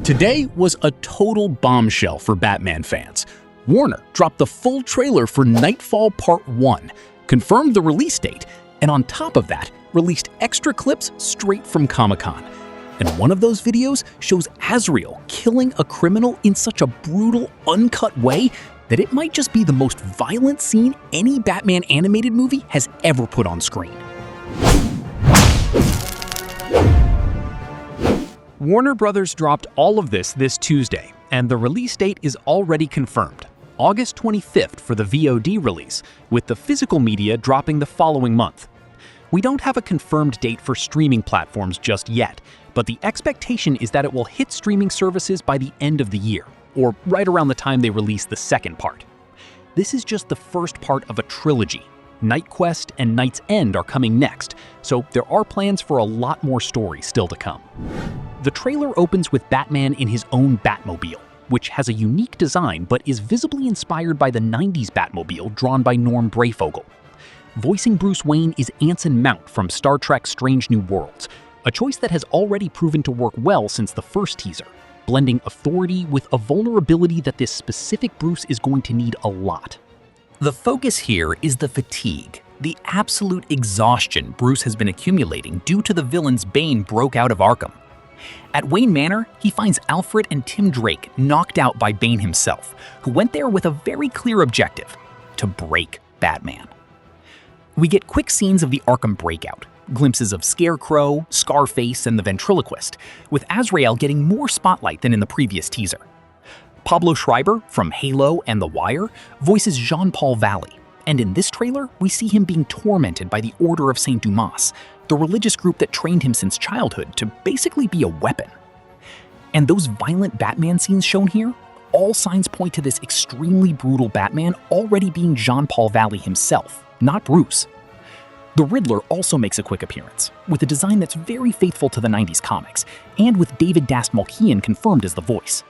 Today was a total bombshell for Batman fans. Warner dropped the full trailer for Knightfall Part 1, confirmed the release date, and on top of that, released extra clips straight from Comic-Con. And one of those videos shows Azrael killing a criminal in such a brutal, uncut way that it might just be the most violent scene any Batman animated movie has ever put on screen. Warner Brothers dropped all of this Tuesday, and the release date is already confirmed, August 25th for the VOD release, with the physical media dropping the following month. We don't have a confirmed date for streaming platforms just yet, but the expectation is that it will hit streaming services by the end of the year, or right around the time they release the second part. This is just the first part of a trilogy. Night Quest and Night's End are coming next, so there are plans for a lot more stories still to come. The trailer opens with Batman in his own Batmobile, which has a unique design but is visibly inspired by the 90s Batmobile drawn by Breyfogle. Voicing Bruce Wayne is Anson Mount from Star Trek Strange New Worlds, a choice that has already proven to work well since the first teaser, blending authority with a vulnerability that this specific Bruce is going to need a lot. The focus here is the fatigue, the absolute exhaustion Bruce has been accumulating due to the villains Bane broke out of Arkham. At Wayne Manor, he finds Alfred and Tim Drake knocked out by Bane himself, who went there with a very clear objective: to break Batman. We get quick scenes of the Arkham breakout, glimpses of Scarecrow, Scarface, and the Ventriloquist, with Azrael getting more spotlight than in the previous teaser. Pablo Schreiber from Halo and The Wire voices Jean-Paul Valley, and in this trailer, we see him being tormented by the Order of St. Dumas, the religious group that trained him since childhood to basically be a weapon. And those violent Batman scenes shown here, all signs point to this extremely brutal Batman already being Jean-Paul Valley himself, not Bruce. The Riddler also makes a quick appearance, with a design that's very faithful to the 90s comics, and with David Dastmalchian confirmed as the voice.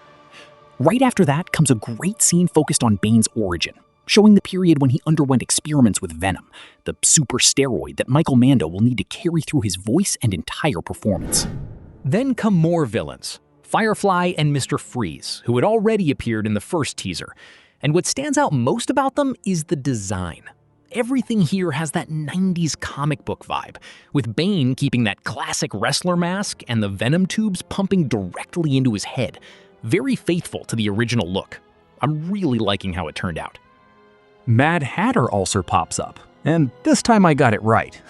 Right after that comes a great scene focused on Bane's origin, showing the period when he underwent experiments with Venom, the super steroid that Michael Mando will need to carry through his voice and entire performance. Then come more villains, Firefly and Mr. Freeze, who had already appeared in the first teaser. And what stands out most about them is the design. Everything here has that 90s comic book vibe, with Bane keeping that classic wrestler mask and the Venom tubes pumping directly into his head. Very faithful to the original look. I'm really liking how it turned out. Mad Hatter also pops up, and this time I got it right.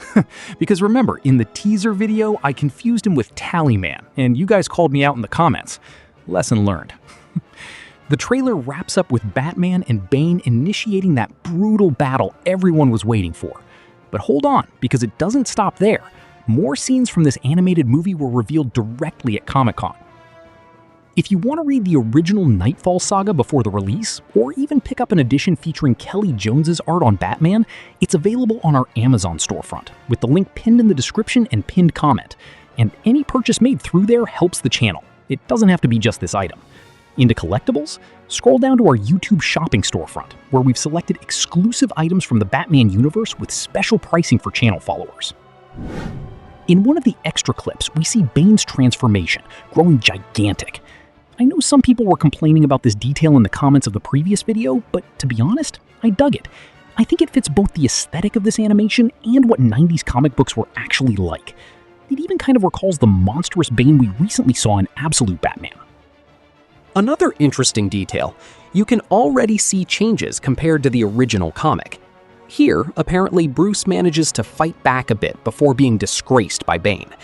Because remember, in the teaser video, I confused him with Tallyman, and you guys called me out in the comments. Lesson learned. The trailer wraps up with Batman and Bane initiating that brutal battle everyone was waiting for. But hold on, because it doesn't stop there. More scenes from this animated movie were revealed directly at Comic-Con. If you want to read the original Knightfall saga before the release, or even pick up an edition featuring Kelly Jones's art on Batman, it's available on our Amazon storefront, with the link pinned in the description and pinned comment. And any purchase made through there helps the channel. It doesn't have to be just this item. Into collectibles? Scroll down to our YouTube shopping storefront, where we've selected exclusive items from the Batman universe with special pricing for channel followers. In one of the extra clips, we see Bane's transformation, growing gigantic. I know some people were complaining about this detail in the comments of the previous video, but to be honest, I dug it. I think it fits both the aesthetic of this animation and what 90s comic books were actually like. It even kind of recalls the monstrous Bane we recently saw in Absolute Batman. Another interesting detail, you can already see changes compared to the original comic. Here, apparently Bruce manages to fight back a bit before being disgraced by Bane.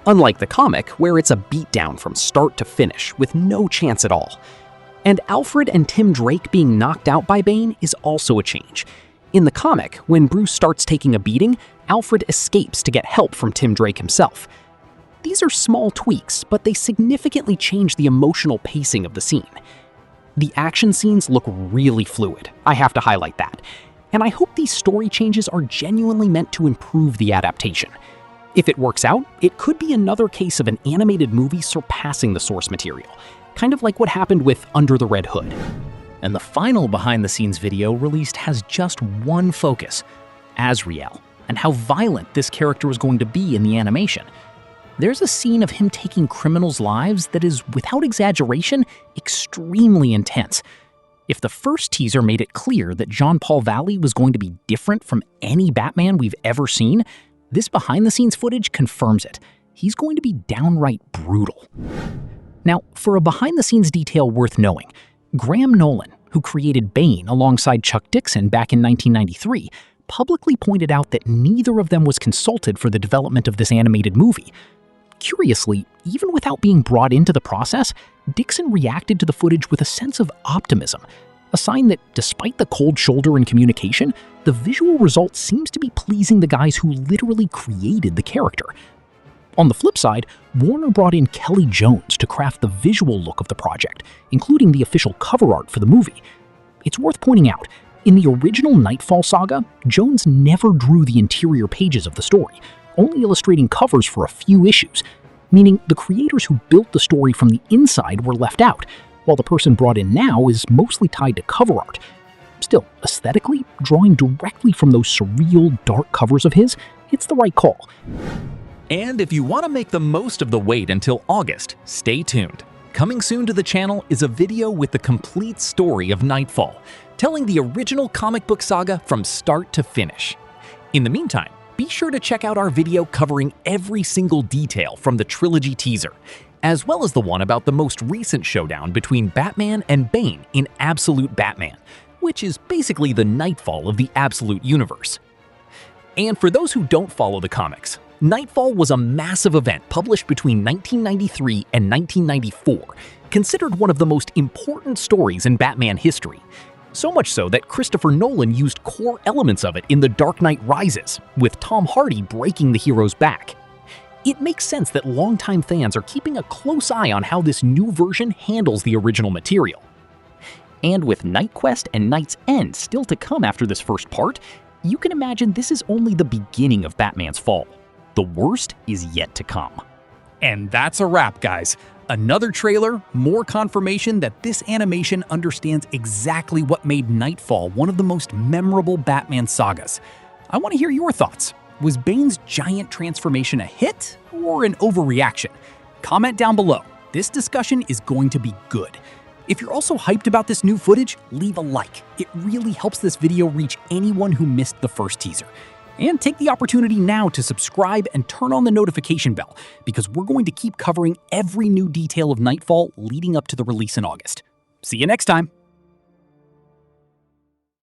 Unlike the comic, where it's a beatdown from start to finish with no chance at all. And Alfred and Tim Drake being knocked out by Bane is also a change. In the comic, when Bruce starts taking a beating, Alfred escapes to get help from Tim Drake himself. These are small tweaks, but they significantly change the emotional pacing of the scene. The action scenes look really fluid, I have to highlight that. And I hope these story changes are genuinely meant to improve the adaptation. If it works out, it could be another case of an animated movie surpassing the source material, kind of like what happened with Under the Red Hood. And the final behind-the-scenes video released has just one focus: Azrael, and how violent this character was going to be in the animation. there's a scene of him taking criminals' lives that is, without exaggeration, extremely intense. If the first teaser made it clear that Jean Paul Valley was going to be different from any Batman we've ever seen, this behind-the-scenes footage confirms it. He's going to be downright brutal. Now, for a behind-the-scenes detail worth knowing, Graham Nolan, who created Bane alongside Chuck Dixon back in 1993, publicly pointed out that neither of them was consulted for the development of this animated movie. Curiously, even without being brought into the process, Dixon reacted to the footage with a sense of optimism, a sign that despite the cold shoulder in communication, the visual result seems to be pleasing the guys who literally created the character. On the flip side, Warner brought in Kelly Jones to craft the visual look of the project, including the official cover art for the movie. It's worth pointing out, in the original Knightfall saga, Jones never drew the interior pages of the story, only illustrating covers for a few issues, meaning the creators who built the story from the inside were left out, while the person brought in now is mostly tied to cover art. Still, aesthetically, drawing directly from those surreal, dark covers of his, it's the right call. And if you want to make the most of the wait until August, stay tuned. Coming soon to the channel is a video with the complete story of Knightfall, telling the original comic book saga from start to finish. In the meantime, be sure to check out our video covering every single detail from the trilogy teaser, as well as the one about the most recent showdown between Batman and Bane in Absolute Batman, which is basically the Knightfall of the Absolute Universe. And for those who don't follow the comics, Knightfall was a massive event published between 1993 and 1994, considered one of the most important stories in Batman history. So much so that Christopher Nolan used core elements of it in The Dark Knight Rises, with Tom Hardy breaking the hero's back. It makes sense that longtime fans are keeping a close eye on how this new version handles the original material. And with Night Quest and Night's End still to come after this first part, you can imagine this is only the beginning of Batman's fall. The worst is yet to come. And that's a wrap, guys. Another trailer, more confirmation that this animation understands exactly what made Knightfall one of the most memorable Batman sagas. I want to hear your thoughts. Was Bane's giant transformation a hit or an overreaction? Comment down below. This discussion is going to be good. If you're also hyped about this new footage, leave a like. It really helps this video reach anyone who missed the first teaser. And take the opportunity now to subscribe and turn on the notification bell, because we're going to keep covering every new detail of Knightfall leading up to the release in August. See you next time!